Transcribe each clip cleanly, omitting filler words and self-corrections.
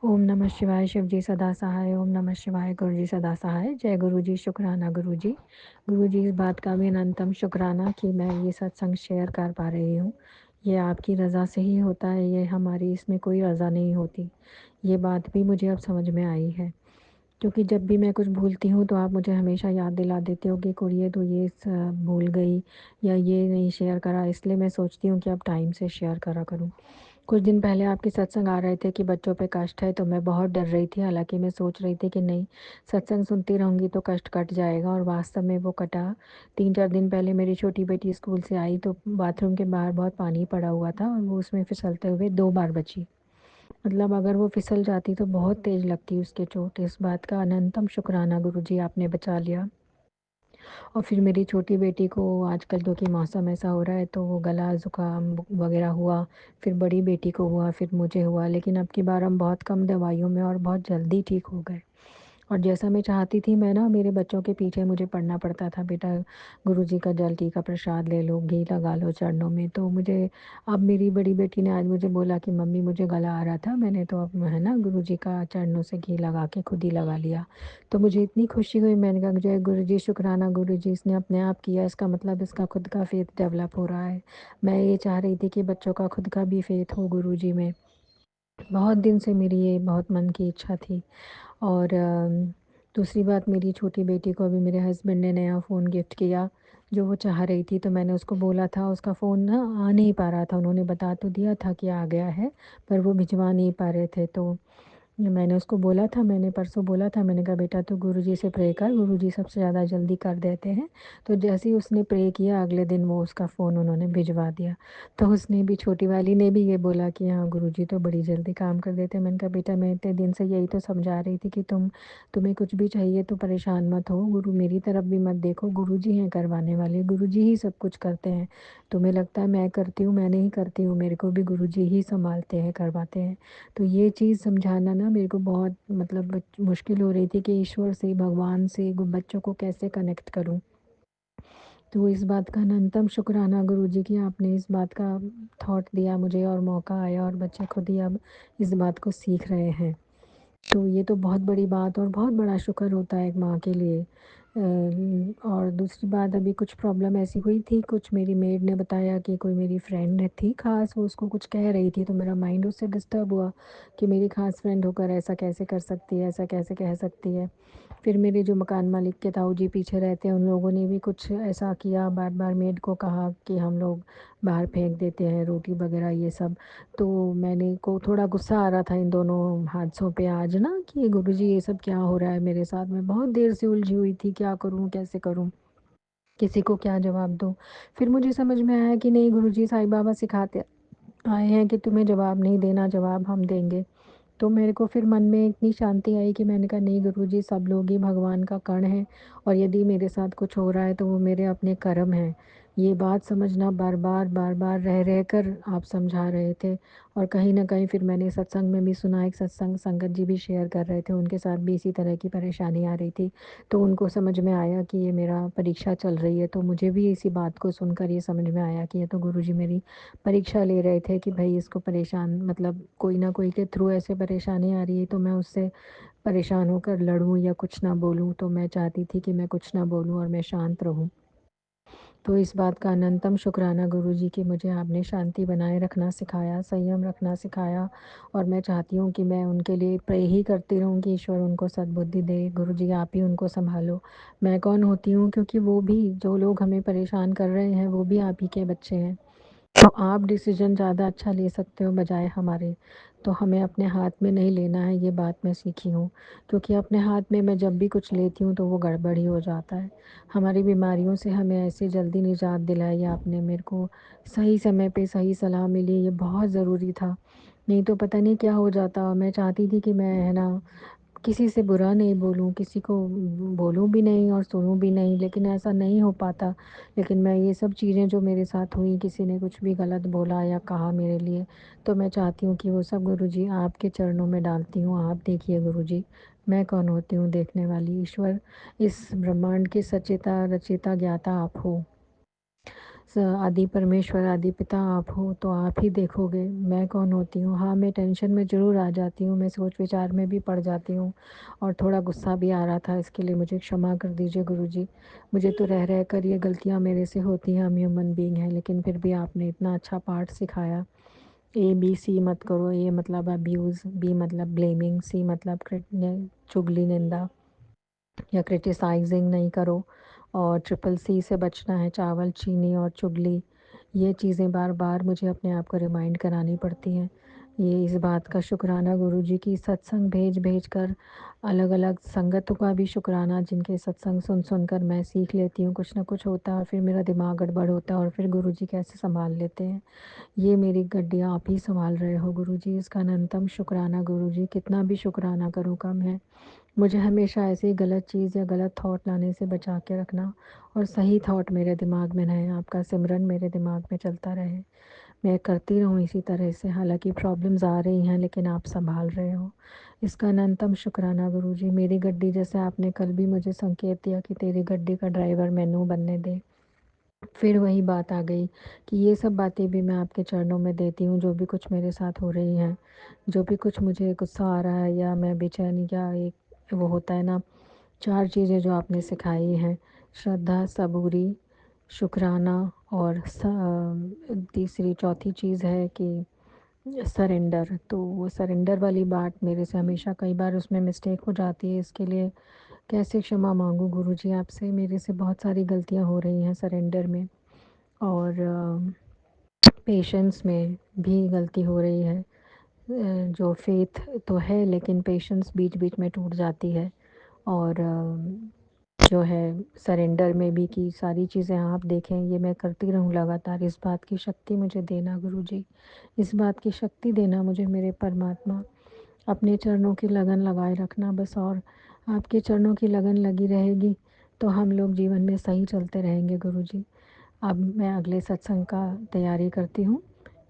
ओम नमः शिवाय, शिव जी सदा सहाय। ओम नमः शिवाय, गुरु जी सदा सहाय। जय गुरु जी, शुक्राना गुरु जी। गुरु जी, इस बात का भी अनंतम शुक्राना कि मैं ये सत्संग शेयर कर पा रही हूँ। ये आपकी रज़ा से ही होता है, ये हमारी इसमें कोई रज़ा नहीं होती। ये बात भी मुझे अब समझ में आई है, क्योंकि जब भी मैं कुछ भूलती हूँ तो आप मुझे हमेशा याद दिला देते हो कि कुड़िए तू ये भूल गई या ये नहीं शेयर करा, इसलिए मैं सोचती हूँ कि अब टाइम से शेयर करा करूँ। कुछ दिन पहले आपके सत्संग आ रहे थे कि बच्चों पे कष्ट है, तो मैं बहुत डर रही थी। हालाँकि मैं सोच रही थी कि नहीं, सत्संग सुनती रहूँगी तो कष्ट कट जाएगा, और वास्तव में वो कटा। 3-4 दिन पहले मेरी छोटी बेटी स्कूल से आई तो बाथरूम के बाहर बहुत पानी पड़ा हुआ था और वो उसमें फिसलते हुए 2 बार बची। मतलब अगर वो फिसल जाती तो बहुत तेज़ लगती उसके चोट। इस बात का अनंतम शुक्राना गुरुजी, आपने बचा लिया। और फिर मेरी छोटी बेटी को आजकल क्योंकि मौसम ऐसा हो रहा है तो वो गला ज़ुकाम वगैरह हुआ, फिर बड़ी बेटी को हुआ, फिर मुझे हुआ, लेकिन अब की बार हम बहुत कम दवाइयों में और बहुत जल्दी ठीक हो गए। और जैसा मैं चाहती थी, मैं ना मेरे बच्चों के पीछे मुझे पड़ना पड़ता था, बेटा गुरुजी का जल टीका प्रसाद ले लो, घी लगा लो चरणों में। तो मुझे अब मेरी बड़ी बेटी ने आज मुझे बोला कि मम्मी मुझे गला आ रहा था, मैंने तो अब है ना गुरुजी का चरणों से घी लगा के खुद ही लगा लिया। तो मुझे इतनी खुशी हुई, मैंने कहा जय गुरुजी, शुक्राना गुरुजी, इसने अपने आप किया, इसका मतलब इसका खुद का फेथ डेवलप हो रहा है। मैं ये चाह रही थी कि बच्चों का खुद का भी फेथ हो गुरुजी में। बहुत दिन से मेरी ये बहुत मन की इच्छा थी। और दूसरी बात, मेरी छोटी बेटी को अभी मेरे हस्बैंड ने नया फ़ोन गिफ्ट किया, जो वो चाह रही थी। तो मैंने उसको बोला था, उसका फ़ोन ना आ नहीं पा रहा था, उन्होंने बता तो दिया था कि आ गया है, पर वो भिजवा नहीं पा रहे थे। तो मैंने उसको बोला था, मैंने परसों बोला था, मैंने कहा बेटा तू गुरुजी से प्रे कर, गुरुजी सबसे ज़्यादा जल्दी कर देते हैं। तो जैसे ही उसने प्रे किया, अगले दिन वो उसका फ़ोन उन्होंने भिजवा दिया। तो उसने भी, छोटी वाली ने भी ये बोला कि हाँ गुरुजी तो बड़ी जल्दी काम कर देते हैं। मैंने कहा बेटा मैं इतने दिन से यही तो समझा रही थी कि तुम्हें कुछ भी चाहिए तो परेशान मत हो, गुरु मेरी तरफ भी मत देखो, गुरुजी हैं करवाने वाले, गुरुजी ही सब कुछ करते हैं। तुम्हें लगता है मैं करती हूँ, मैं नहीं करती हूँ, मेरे को भी गुरुजी ही सँभालते हैं, करवाते हैं। तो ये चीज़ समझाना ना मेरे को बहुत मतलब मुश्किल हो रही थी कि ईश्वर से, भगवान से बच्चों को कैसे कनेक्ट करूं। तो इस बात का अनंतम शुक्राना गुरुजी कि आपने इस बात का थॉट दिया मुझे और मौका आया, और बच्चे खुद ही अब इस बात को सीख रहे हैं। तो ये तो बहुत बड़ी बात और बहुत बड़ा शुक्र होता है एक माँ के लिए। और दूसरी बात, अभी कुछ प्रॉब्लम ऐसी हुई थी, कुछ मेरी मेड ने बताया कि कोई मेरी फ्रेंड थी ख़ास, वो उसको कुछ कह रही थी, तो मेरा माइंड उससे डिस्टर्ब हुआ कि मेरी ख़ास फ्रेंड होकर ऐसा कैसे कर सकती है, ऐसा कैसे कह सकती है। फिर मेरे जो मकान मालिक के ताऊ जी पीछे रहते हैं, उन लोगों ने भी कुछ ऐसा किया, बार-बार मेड को कहा कि हम लोग बाहर फेंक देते हैं रोटी वग़ैरह ये सब। तो मैंने को थोड़ा गुस्सा आ रहा था इन दोनों हादसों पे आज ना कि गुरुजी ये सब क्या हो रहा है मेरे साथ। मैं बहुत देर से उलझी हुई थी, क्या करूँ, कैसे करूँ? किसी को क्या जवाब दूँ? फिर मुझे समझ में आया कि नहीं, गुरुजी साईं बाबा सिखाते आए हैं कि तुम्हें जवाब नहीं देना, जवाब हम देंगे। तो मेरे को फिर मन में इतनी शांति आई कि मैंने कहा नहीं गुरुजी, सब लोग ही भगवान का कण हैं, और यदि मेरे साथ कुछ हो रहा है तो वो मेरे अपने कर्म हैं। ये बात समझना बार-बार रह कर आप समझा रहे थे। और कहीं न कहीं फिर मैंने सत्संग में भी सुना, एक सत्संग संगत जी भी शेयर कर रहे थे, उनके साथ भी इसी तरह की परेशानी आ रही थी। तो उनको समझ में आया कि ये मेरा परीक्षा चल रही है, तो मुझे भी इसी बात को सुनकर ये समझ में आया कि ये तो गुरुजी मेरी परीक्षा ले रहे थे कि भई इसको परेशान, मतलब कोई ना कोई के थ्रू ऐसे परेशानी आ रही है तो मैं उससे परेशान होकर लड़ूँ या कुछ ना बोलूँ। तो मैं चाहती थी कि मैं कुछ ना बोलूँ और मैं शांत रहूँ। तो इस बात का अनंतम शुक्राना गुरुजी कि मुझे आपने शांति बनाए रखना सिखाया, संयम रखना सिखाया, और मैं चाहती हूँ कि मैं उनके लिए प्रे ही करती रहूँ कि ईश्वर उनको सद्बुद्धि दे। गुरुजी आप ही उनको सँभालो। मैं कौन होती हूँ, क्योंकि वो भी, जो लोग हमें परेशान कर रहे हैं वो भी आप ही के बच्चे हैं। तो आप डिसीज़न ज़्यादा अच्छा ले सकते हो बजाय हमारे। तो हमें अपने हाथ में नहीं लेना है, ये बात मैं सीखी हूँ। क्योंकि अपने हाथ में मैं जब भी कुछ लेती हूँ तो वो गड़बड़ ही हो जाता है। हमारी बीमारियों से हमें ऐसे जल्दी निजात दिलाई आपने, मेरे को सही समय पे सही सलाह मिली, ये बहुत ज़रूरी था। नहीं तो पता नहीं क्या हो जाता। मैं चाहती थी कि मैं है ना किसी से बुरा नहीं बोलूँ, किसी को बोलूँ भी नहीं और सुनूँ भी नहीं, लेकिन ऐसा नहीं हो पाता। लेकिन मैं ये सब चीज़ें जो मेरे साथ हुई, किसी ने कुछ भी गलत बोला या कहा मेरे लिए, तो मैं चाहती हूँ कि वो सब गुरुजी आपके चरणों में डालती हूँ। आप देखिए गुरुजी, मैं कौन होती हूँ देखने वाली? ईश्वर, इस ब्रह्मांड के सचेता, रचयिता, ज्ञाता आप हो। आदि परमेश्वर, आदि पिता आप हो, तो आप ही देखोगे मैं कौन होती हूँ। हाँ, मैं टेंशन में ज़रूर आ जाती हूँ, मैं सोच विचार में भी पड़ जाती हूँ और थोड़ा गुस्सा भी आ रहा था, इसके लिए मुझे क्षमा कर दीजिए गुरुजी। मुझे तो रह कर ये गलतियाँ मेरे से होती हैं, हम ह्यूमन बीइंग हैं, लेकिन फिर भी आपने इतना अच्छा पाठ सिखाया। ए, बी, सी मत करो, ए मतलब अब्यूज़, बी मतलब ब्लेमिंग, सी मतलब चुगली, निंदा या क्रिटिसाइज़िंग नहीं करो, और ट्रिपल सी से बचना है, चावल, चीनी और चुगली। ये चीज़ें बार-बार मुझे अपने आप को रिमाइंड करानी पड़ती हैं। ये इस बात का शुक्राना गुरुजी की सत्संग भेज-भेज कर, अलग-अलग संगतों का भी शुक्राना, जिनके सत्संग सुन-सुन कर मैं सीख लेती हूँ, कुछ न कुछ होता है और फिर मेरा दिमाग गड़बड़ होता है और फिर गुरुजी कैसे सँभाल लेते हैं। ये मेरी गड्डियाँ आप ही सँभाल रहे हो गुरुजी, इसका अनंतम शुक्राना गुरुजी, कितना भी शुक्राना करूँ कम है। मुझे हमेशा ऐसे ही गलत चीज़ या गलत थॉट लाने से बचा के रखना और सही थॉट मेरे दिमाग में रहे, आपका सिमरन मेरे दिमाग में चलता रहे। मैं करती रहूँ इसी तरह से, हालाँकि प्रॉब्लम्स आ रही हैं लेकिन आप सँभाल रहे हो। इसका अनंतम शुक्राना गुरुजी। मेरी गड्डी, जैसे आपने कल भी मुझे संकेत दिया कि तेरी गड्डी का ड्राइवर मैनू बनने दे। फिर वही बात आ गई कि ये सब बातें भी मैं आपके चरणों में देती हूँ, जो भी कुछ मेरे साथ हो रही हैं, जो भी कुछ मुझे गुस्सा आ रहा है या मैं बेचैनी, या एक वो होता है ना, 4 चीज़ें जो आपने सिखाई हैं, श्रद्धा, सबूरी, शुक्राना और तीसरी चौथी चीज़ है कि सरेंडर। तो वो सरेंडर वाली बात मेरे से हमेशा कई बार उसमें मिस्टेक हो जाती है, इसके लिए कैसे क्षमा माँगूँ गुरुजी आपसे? मेरे से बहुत सारी गलतियाँ हो रही हैं सरेंडर में, और पेशेंस में भी गलती हो रही है। जो फ़ेथ तो है लेकिन पेशेंस बीच-बीच में टूट जाती है, और जो है सरेंडर में भी कि सारी चीज़ें आप देखें, ये मैं करती रहूँ लगातार। इस बात की शक्ति मुझे देना गुरुजी, इस बात की शक्ति देना मुझे मेरे परमात्मा। अपने चरणों की लगन लगाए रखना बस, और आपके चरणों की लगन लगी रहेगी तो हम लोग जीवन में सही चलते रहेंगे गुरुजी। अब मैं अगले सत्संग का तैयारी करती हूँ,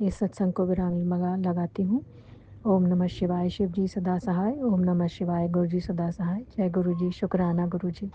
इस सत्संग को विराम लगाती हूँ। ओम नमः शिवाय, शिव जी सदा सहाय। ओम नमः शिवाय, गुरु जी सदा सहाय। जय गुरु जी, शुक्राना गुरु जी।